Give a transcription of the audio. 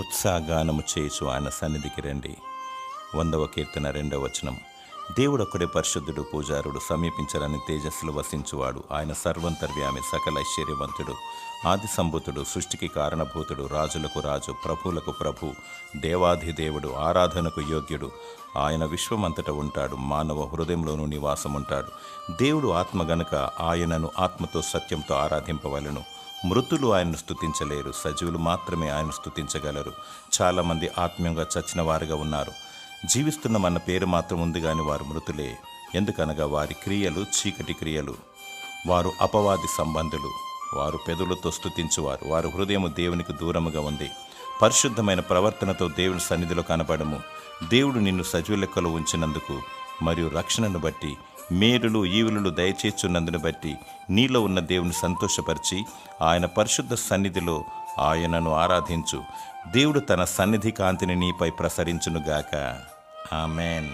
ఉత్సాహగానము చేయుచు ఆయన సన్నిధికి రండి. 100వ కీర్తన 2వ వచనం. దేవుడొక్కడే పరిశుద్ధుడు, పూజారుడు, సమీపించరని తేజస్సులు వసించువాడు. ఆయన సర్వంతర్యామి, సకల ఐశ్వర్యవంతుడు, ఆది సంభూతుడు, సృష్టికి కారణభూతుడు, రాజులకు రాజు, ప్రభువులకు ప్రభు, దేవాధిదేవుడు, ఆరాధనకు యోగ్యుడు. ఆయన విశ్వమంతట ఉంటాడు, మానవ హృదయంలోనూ నివాసముంటాడు. దేవుడు ఆత్మ గనుక ఆయనను ఆత్మతో సత్యంతో ఆరాధింపవలెను. మృతులు ఆయన్ను స్తుతించలేరు, సజీవులు మాత్రమే ఆయన్ను స్తుతించగలరు. చాలామంది ఆత్మీయంగా చచ్చిన వారుగా ఉన్నారు. జీవిస్తున్నామన్న పేరు మాత్రం ఉంది కానీ వారు మృతులే. ఎందుకనగా వారి క్రియలు చీకటి క్రియలు. వారు అపవాది సంబంధులు. వారు పెదవులతో స్తుతించువారు. వారి హృదయము దేవునికి దూరముగా ఉంది. పరిశుద్ధమైన ప్రవర్తనతో దేవుని సన్నిధిలో కనబడము. దేవుడు నిన్ను సజీవ లెక్కలో ఉంచినందుకు మరియు రక్షణను బట్టి, మేలులు ఈవులు దయచేస్తున్నందును బట్టి నీలో ఉన్న దేవుని సంతోషపరిచి ఆయన పరిశుద్ధ సన్నిధిలో ఆయనను ఆరాధించు. దేవుడు తన సన్నిధి కాంతిని నీపై ప్రసరించునుగాక. ఆమెన్.